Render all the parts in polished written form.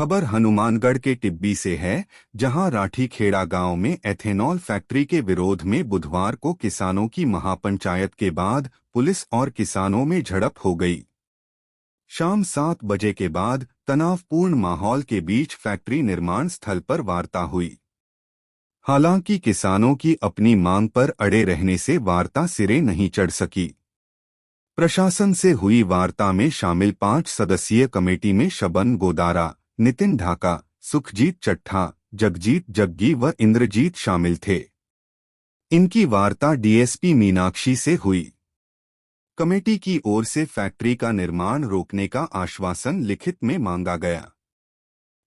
खबर हनुमानगढ़ के टिब्बी से है, जहां राठीखेड़ा गांव में एथेनॉल फैक्ट्री के विरोध में बुधवार को किसानों की महापंचायत के बाद पुलिस और किसानों में झड़प हो गई। शाम 7 बजे के बाद तनावपूर्ण माहौल के बीच फैक्ट्री निर्माण स्थल पर वार्ता हुई। हालांकि किसानों की अपनी मांग पर अड़े रहने से वार्ता सिरे नहीं चढ़ सकी। प्रशासन से हुई वार्ता में शामिल 5 सदस्यीय कमेटी में शबन गोदारा, नितिन ढाका, सुखजीत चट्ठा, जगजीत जग्गी व इंद्रजीत शामिल थे। इनकी वार्ता डीएसपी मीनाक्षी से हुई। कमेटी की ओर से फैक्ट्री का निर्माण रोकने का आश्वासन लिखित में मांगा गया।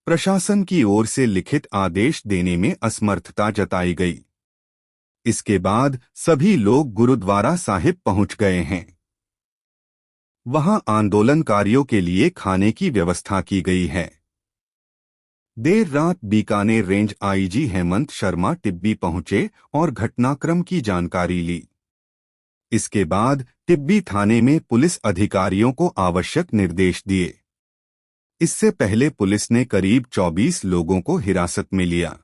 प्रशासन की ओर से लिखित आदेश देने में असमर्थता जताई गई। इसके बाद सभी लोग गुरुद्वारा साहिब पहुंच गए हैं। वहां आंदोलनकारियों के लिए खाने की व्यवस्था की गई है। देर रात बीकानेर रेंज आईजी हेमंत शर्मा टिब्बी पहुंचे और घटनाक्रम की जानकारी ली। इसके बाद टिब्बी थाने में पुलिस अधिकारियों को आवश्यक निर्देश दिए। इससे पहले पुलिस ने करीब 24 लोगों को हिरासत में लिया।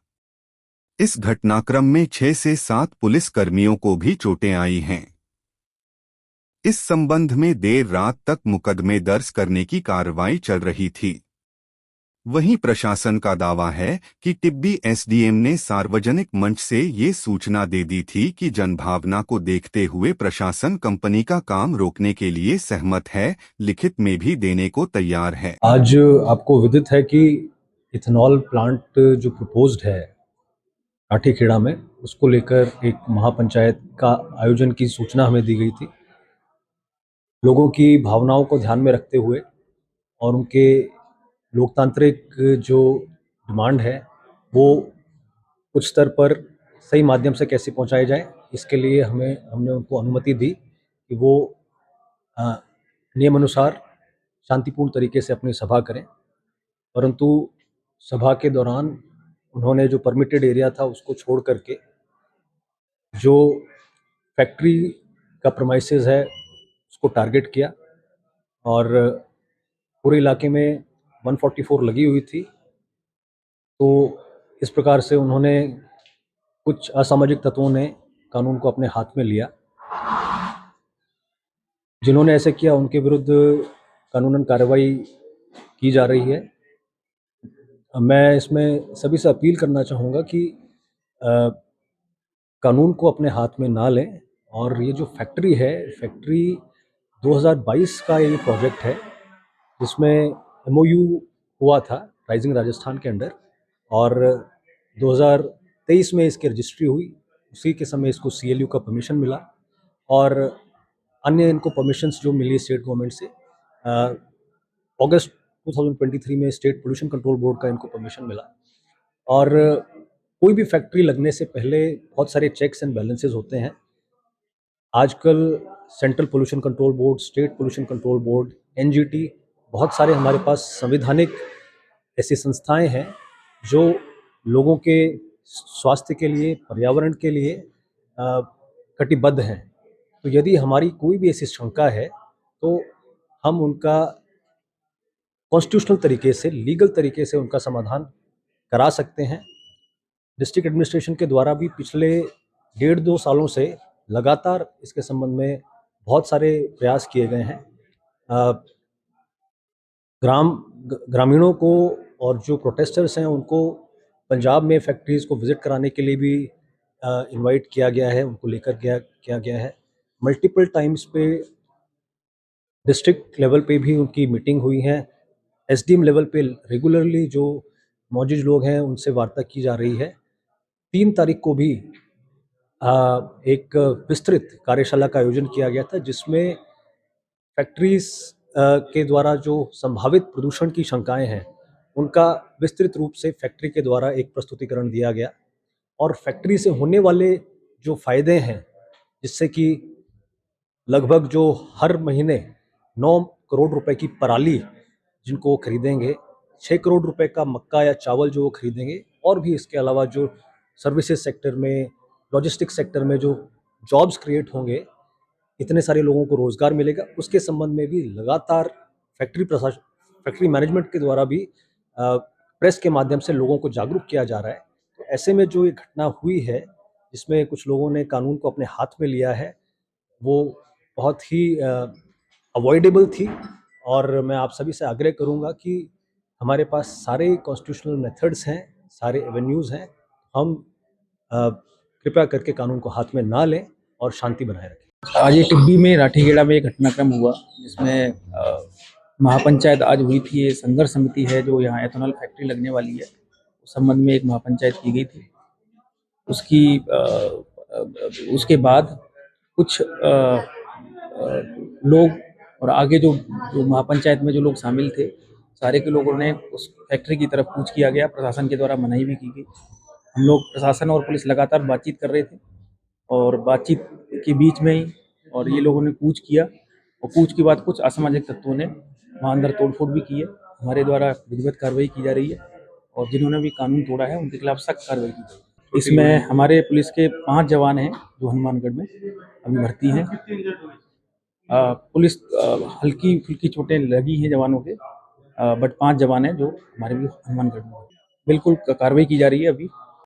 इस घटनाक्रम में 6 से 7 पुलिस कर्मियों को भी चोटें आई हैं। इस संबंध में देर रात तक मुकदमे दर्ज करने की कार्रवाई चल रही थी। वहीं प्रशासन का दावा है कि टिब्बी एसडीएम ने सार्वजनिक मंच से ये सूचना दे दी थी कि जनभावना को देखते हुए प्रशासन कंपनी का काम रोकने के लिए सहमत है, लिखित में भी देने को तैयार है। आज आपको विदित है कि इथेनॉल प्लांट जो प्रपोज्ड है राठीखेड़ा में, उसको लेकर एक महापंचायत का आयोजन की सूचना हमें दी गई थी। लोगों की भावनाओं को ध्यान में रखते हुए और उनके लोकतांत्रिक जो डिमांड है वो उच्च स्तर पर सही माध्यम से कैसे पहुंचाई जाए, इसके लिए हमने उनको अनुमति दी कि वो नियमानुसार शांतिपूर्ण तरीके से अपनी सभा करें। परंतु सभा के दौरान उन्होंने जो परमिटेड एरिया था उसको छोड़ करके जो फैक्ट्री का प्रमाइसेस है उसको टारगेट किया और पूरे इलाके में 144 लगी हुई थी। तो इस प्रकार से उन्होंने कुछ असामाजिक तत्वों ने कानून को अपने हाथ में लिया। जिन्होंने ऐसे किया उनके विरुद्ध कानूनन कार्रवाई की जा रही है। मैं इसमें सभी से अपील करना चाहूँगा कि कानून को अपने हाथ में ना लें। और ये जो फैक्ट्री 2022 का ये प्रोजेक्ट है जिसमें एमओयू हुआ था राइजिंग राजस्थान के अंडर, और 2023 में इसकी रजिस्ट्री हुई। उसी के समय इसको सीएलयू का परमिशन मिला और अन्य इनको परमिशंस जो मिली स्टेट गवर्नमेंट से अगस्त 2023 में स्टेट पोल्यूशन कंट्रोल बोर्ड का इनको परमिशन मिला। और कोई भी फैक्ट्री लगने से पहले बहुत सारे चेक्स एंड बैलेंसेस होते हैं। आजकल central pollution control board, state pollution control board, NGT, बहुत सारे हमारे पास संवैधानिक ऐसी संस्थाएं हैं जो लोगों के स्वास्थ्य के लिए, पर्यावरण के लिए कटिबद्ध हैं। तो यदि हमारी कोई भी ऐसी शंका है तो हम उनका कॉन्स्टिट्यूशनल तरीके से, लीगल तरीके से उनका समाधान करा सकते हैं। डिस्ट्रिक्ट एडमिनिस्ट्रेशन के द्वारा भी पिछले 1.5-2 सालों से लगातार इसके संबंध में बहुत सारे प्रयास किए गए हैं। ग्रामीणों को और जो प्रोटेस्टर्स हैं उनको पंजाब में फैक्ट्रीज़ को विज़िट कराने के लिए भी इनवाइट किया गया है, उनको लेकर किया गया है। मल्टीपल टाइम्स पे डिस्ट्रिक्ट लेवल पे भी उनकी मीटिंग हुई है। एसडीएम लेवल पे रेगुलरली जो मौजूद लोग हैं उनसे वार्ता की जा रही है। 3 तारीख को भी एक विस्तृत कार्यशाला का आयोजन किया गया था जिसमें फैक्ट्रीज के द्वारा जो संभावित प्रदूषण की शंकाएं हैं उनका विस्तृत रूप से फैक्ट्री के द्वारा एक प्रस्तुतिकरण दिया गया। और फैक्ट्री से होने वाले जो फायदे हैं, जिससे कि लगभग जो हर महीने 9 करोड़ रुपए की पराली जिनको वो खरीदेंगे, 6 करोड़ रुपए का मक्का या चावल जो वो खरीदेंगे, और भी इसके अलावा जो सर्विसेज सेक्टर में, लॉजिस्टिक्स सेक्टर में जो जॉब्स क्रिएट होंगे, इतने सारे लोगों को रोजगार मिलेगा, उसके संबंध में भी लगातार फैक्ट्री मैनेजमेंट के द्वारा भी प्रेस के माध्यम से लोगों को जागरूक किया जा रहा है। तो ऐसे में जो ये घटना हुई है, जिसमें कुछ लोगों ने कानून को अपने हाथ में लिया है, वो बहुत ही अवॉइडेबल थी। और मैं आप सभी से आग्रह करूँगा कि हमारे पास सारे कॉन्स्टिट्यूशनल मेथड्स हैं, सारे एवेन्यूज़ हैं। हम कृपया करके कानून को हाथ में ना लें और शांति बनाए रखें। आज ये टिब्बी में राठीगेड़ा में एक घटनाक्रम हुआ जिसमें महापंचायत आज हुई थी। ये संघर्ष समिति है जो यहाँ एथेनॉल फैक्ट्री लगने वाली है, उस संबंध में एक महापंचायत की गई थी। उसकी उसके बाद कुछ लोग और आगे जो जो महापंचायत में जो लोग शामिल थे, सारे के लोगों ने उस फैक्ट्री की तरफ कूच किया गया। प्रशासन के द्वारा मनाही भी की गई। हम लोग प्रशासन और पुलिस लगातार बातचीत कर रहे थे और बातचीत के बीच में ही और ये लोगों ने कूच किया और कूच के बाद कुछ असामाजिक तत्वों ने वहाँ अंदर तोड़फोड़ भी की है। हमारे द्वारा विधिवत कार्रवाई की जा रही है और जिन्होंने भी कानून तोड़ा है उनके खिलाफ सख्त कार्रवाई की जाएगी। इसमें हमारे पुलिस के 5 जवान हैं जो हनुमानगढ़ में अभी भर्ती हैं। पुलिस हल्की फुल्की चोटें लगी हैं जवानों के, बट 5 जवान हैं जो हमारे भी हनुमानगढ़ में। बिल्कुल कार्रवाई की जा रही है अभी।